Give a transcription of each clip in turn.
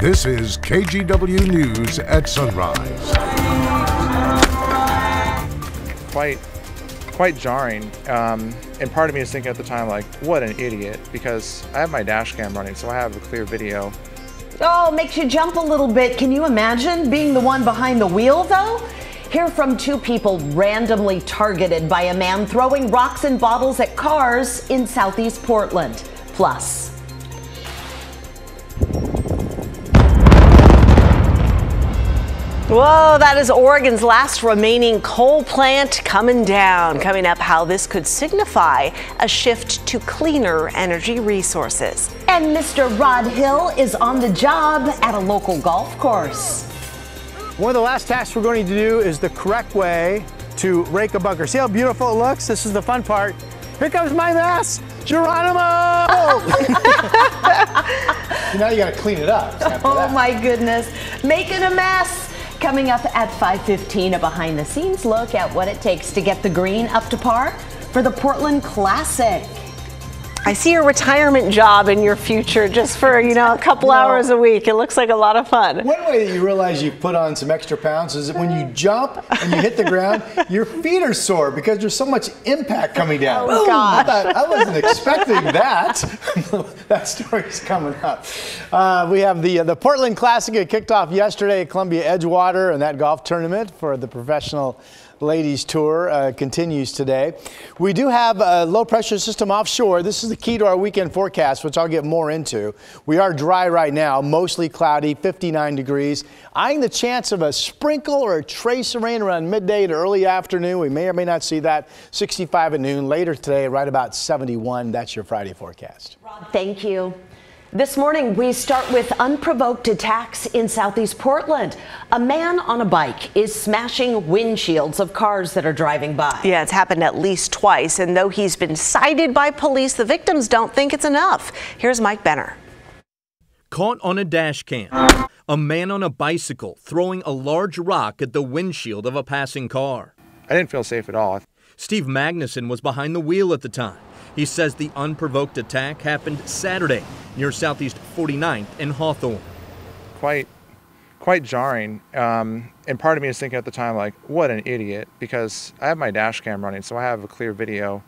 This is KGW News at Sunrise. Quite jarring. And part of me is thinking at the time, like, what an idiot, because I have my dash cam running, so I have a clear video. Oh, makes you jump a little bit. Can you imagine being the one behind the wheel, though? Hear from two people randomly targeted by a man throwing rocks and bottles at cars in Southeast Portland. Plus, whoa, that is Oregon's last remaining coal plant coming down. Coming up, how this could signify a shift to cleaner energy resources. And Mr. Rod Hill is on the job at a local golf course. One of the last tasks we're going to do is the correct way to rake a bunker. See how beautiful it looks? This is the fun part. Here comes my mess, Geronimo! Now you got to clean it up. Oh my goodness, making a mess. Coming up at 5:15, a behind-the-scenes look at what it takes to get the green up to par for the Portland Classic. I see a retirement job in your future just for, a couple hours a week. It looks like a lot of fun. One way that you realize you put on some extra pounds is that when you jump and you hit the ground, your feet are sore because there's so much impact coming down. Oh, gosh. I wasn't expecting that. That story's coming up. We have the Portland Classic. It kicked off yesterday at Columbia Edgewater, and that golf tournament for the professional ladies tour continues today. We do have a low pressure system offshore. This is the key to our weekend forecast, which I'll get more into. We are dry right now, mostly cloudy, 59 degrees. Eyeing the chance of a sprinkle or a trace of rain around midday to early afternoon. We may or may not see that. 65 at noon. Later today, right about 71. That's your Friday forecast. Rob, thank you. This morning, we start with unprovoked attacks in Southeast Portland. A man on a bike is smashing windshields of cars that are driving by. Yeah, it's happened at least twice, and though he's been cited by police, the victims don't think it's enough. Here's Mike Benner. Caught on a dash cam, a man on a bicycle throwing a large rock at the windshield of a passing car. I didn't feel safe at all. Steve Magnuson was behind the wheel at the time. He says the unprovoked attack happened Saturday near Southeast 49th and Hawthorne. Quite jarring. And part of me is thinking at the time, like, what an idiot, because I have my dash cam running, so I have a clear video.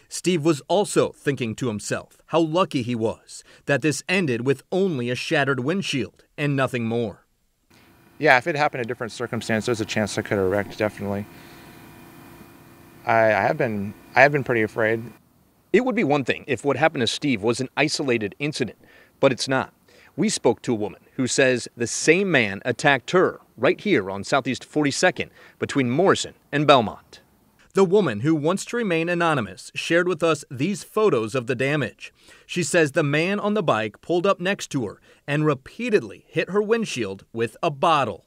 Steve was also thinking to himself how lucky he was that this ended with only a shattered windshield and nothing more. Yeah, if it happened in a different circumstance, there's a chance I could have wrecked, definitely. I have been pretty afraid. It would be one thing if what happened to Steve was an isolated incident, but it's not. We spoke to a woman who says the same man attacked her right here on Southeast 42nd between Morrison and Belmont. The woman, who wants to remain anonymous, shared with us these photos of the damage. She says the man on the bike pulled up next to her and repeatedly hit her windshield with a bottle.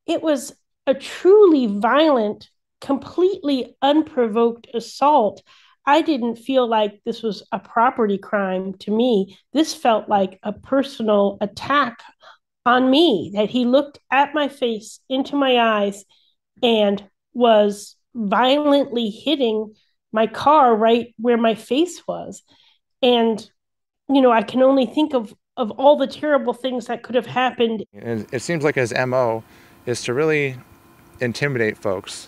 It was a truly violent, completely unprovoked assault. I didn't feel like this was a property crime to me. This felt like a personal attack on me, that he looked at my face, into my eyes, and was violently hitting my car right where my face was. And, I can only think of all the terrible things that could have happened. It seems like his MO is to really intimidate folks.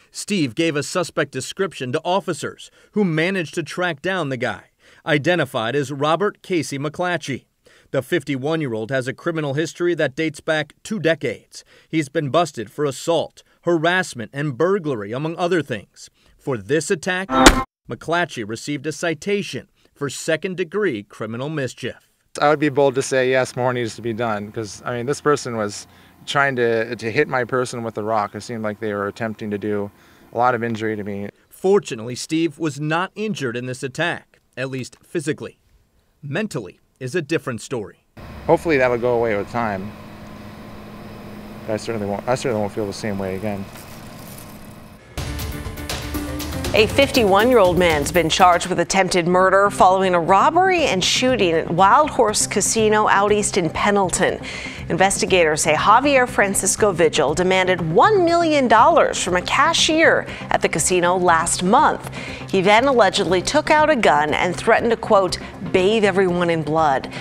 Steve gave a suspect description to officers who managed to track down the guy, identified as Robert Casey Mcclatchy. The 51-year-old has a criminal history that dates back 2 decades. He's been busted for assault, harassment, and burglary, among other things. For this attack, Mcclatchy received a citation for second-degree criminal mischief. I would be bold to say, yes, more needs to be done, because, this person was trying to hit my person with a rock. It seemed like they were attempting to do a lot of injury to me. Fortunately, Steve was not injured in this attack, at least physically. Mentally is a different story. Hopefully that'll go away with time. But I certainly won't feel the same way again. A 51-year-old man's been charged with attempted murder following a robbery and shooting at Wild Horse Casino out east in Pendleton. Investigators say Javier Francisco Vigil demanded $1 million from a cashier at the casino last month. He then allegedly took out a gun and threatened to, quote, bathe everyone in blood.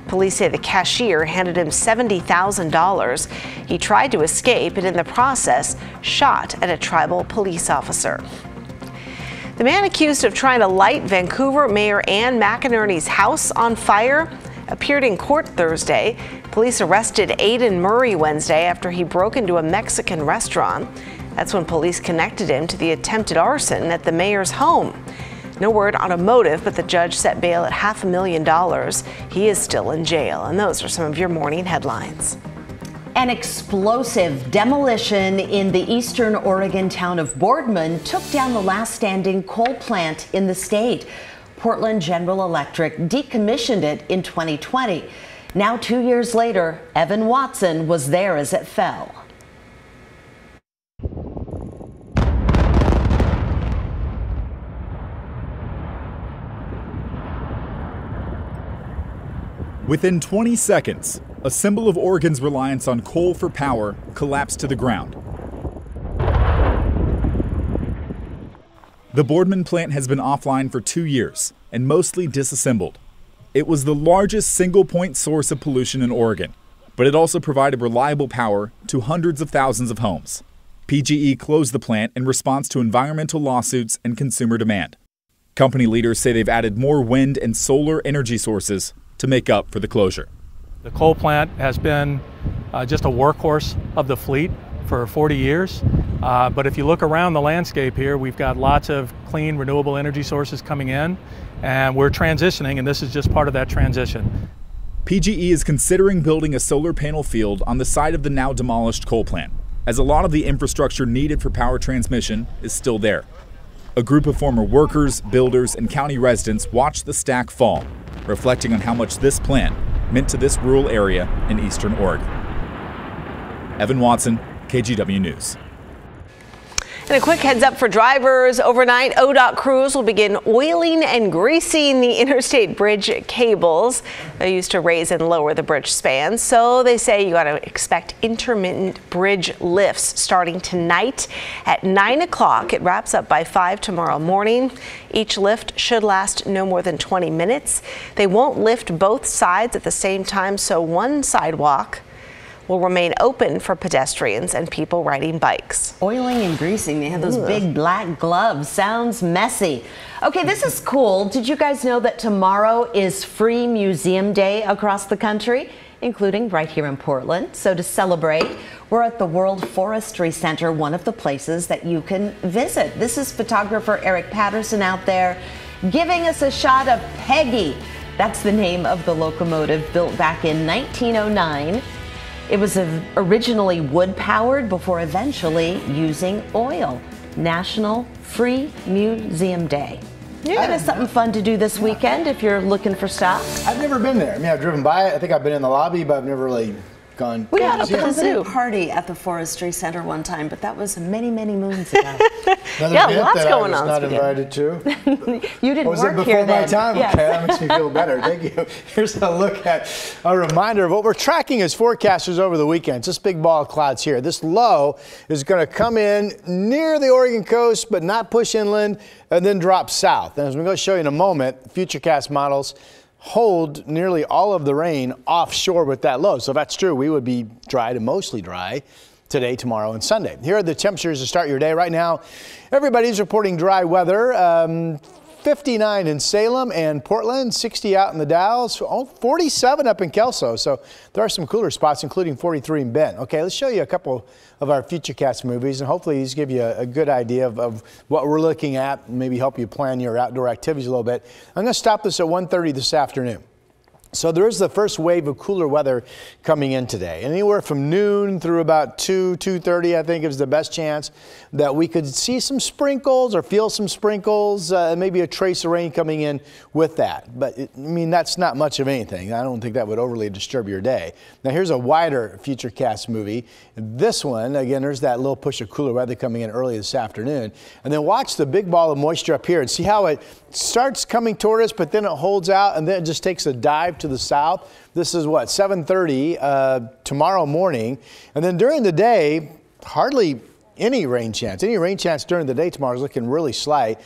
Police say the cashier handed him $70,000. He tried to escape and in the process shot at a tribal police officer. The man accused of trying to light Vancouver Mayor Anne McInerney's house on fire appeared in court Thursday. Police arrested Aidan Murray Wednesday after he broke into a Mexican restaurant. That's when police connected him to the attempted arson at the mayor's home. No word on a motive, but the judge set bail at $500,000. He is still in jail. And those are some of your morning headlines. An explosive demolition in the eastern Oregon town of Boardman took down the last standing coal plant in the state. Portland General Electric decommissioned it in 2020. Now, 2 years later, Evan Watson was there as it fell. Within 20 seconds, a symbol of Oregon's reliance on coal for power collapsed to the ground. The Boardman plant has been offline for 2 years and mostly disassembled. It was the largest single-point source of pollution in Oregon, but it also provided reliable power to hundreds of thousands of homes. PGE closed the plant in response to environmental lawsuits and consumer demand. Company leaders say they've added more wind and solar energy sources to make up for the closure. The coal plant has been just a workhorse of the fleet for 40 years. But if you look around the landscape here, we've got lots of clean, renewable energy sources coming in, and we're transitioning, and this is just part of that transition. PGE is considering building a solar panel field on the site of the now demolished coal plant, as a lot of the infrastructure needed for power transmission is still there. A group of former workers, builders, and county residents watched the stack fall, reflecting on how much this plant meant to this rural area in eastern Oregon. Evan Watson, KGW News. And a quick heads up for drivers. Overnight, ODOT crews will begin oiling and greasing the interstate bridge cables. They used to raise and lower the bridge spans. So they say you got to expect intermittent bridge lifts starting tonight at 9 o'clock. It wraps up by 5 tomorrow morning. Each lift should last no more than 20 minutes. They won't lift both sides at the same time, so one sidewalk will remain open for pedestrians and people riding bikes. Oiling and greasing, they have those big black gloves. Sounds messy. Okay, this is cool. Did you guys know that tomorrow is Free Museum Day across the country, including right here in Portland? So to celebrate, we're at the World Forestry Center, one of the places that you can visit. This is photographer Eric Patterson out there giving us a shot of Peggy. That's the name of the locomotive built back in 1909. It was originally wood-powered before eventually using oil. National Free Museum Day. Yeah. That is something fun to do this weekend if you're looking for stuff. I've never been there. I mean, I've driven by it. I think I've been in the lobby, but I've never really gone. We had a party at the Forestry Center one time, but that was many, many moons ago. Yeah, lots going on. I was not invited to. You didn't was work it before here my then. time? Yes. Okay, that makes me feel better. Thank you. Here's a look at a reminder of what we're tracking as forecasters over the weekend. It's this big ball of clouds here. This low is going to come in near the Oregon coast, but not push inland, and then drop south. And as we're going to show you in a moment, Futurecast models hold nearly all of the rain offshore with that low. So if that's true, we would be dry to mostly dry today, tomorrow, and Sunday. Here are the temperatures to start your day. Right now, everybody's reporting dry weather. 59 in Salem and Portland, 60 out in the Dalles, 47 up in Kelso. So there are some cooler spots, including 43 in Bend. Okay, let's show you a couple of our Futurecast movies, and hopefully these give you a good idea of what we're looking at, and maybe help you plan your outdoor activities a little bit. I'm going to stop this at 1:30 this afternoon. So there is the first wave of cooler weather coming in today. Anywhere from noon through about 2:30, I think is the best chance that we could see some sprinkles or feel some sprinkles, maybe a trace of rain coming in with that. But I mean, that's not much of anything. I don't think that would overly disturb your day. Now here's a wider Futurecast movie. This one, again, there's that little push of cooler weather coming in early this afternoon. And then watch the big ball of moisture up here and see how it starts coming toward us, but then it holds out and then it just takes a dive to the south. This is what, 7:30 tomorrow morning. And then during the day, hardly any rain chance. Any rain chance during the day tomorrow is looking really slight.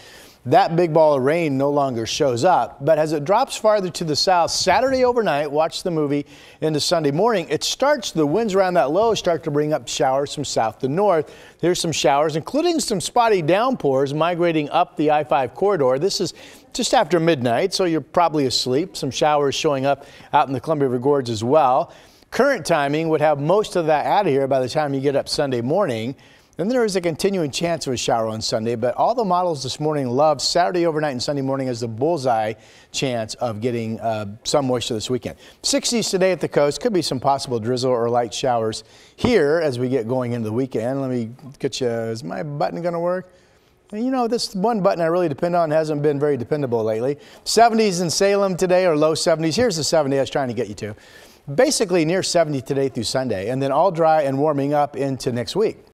that big ball of rain no longer shows up. But as it drops farther to the south Saturday overnight, watch the movie, into Sunday morning, the winds around that low start to bring up showers from south to north. There's some showers, including some spotty downpours migrating up the I-5 corridor. This is just after midnight, so you're probably asleep. Some showers showing up out in the Columbia River Gorge as well. Current timing would have most of that out of here by the time you get up Sunday morning. Then there is a continuing chance of a shower on Sunday, but all the models this morning love Saturday overnight and Sunday morning as the bullseye chance of getting some moisture this weekend. 60s today at the coast. Could be some possible drizzle or light showers here as we get going into the weekend. Let me get you, is my button going to work? You know, this one button I really depend on hasn't been very dependable lately. 70s in Salem today, or low 70s. Here's the 70 I was trying to get you to. Basically near 70 today through Sunday, and then all dry and warming up into next week.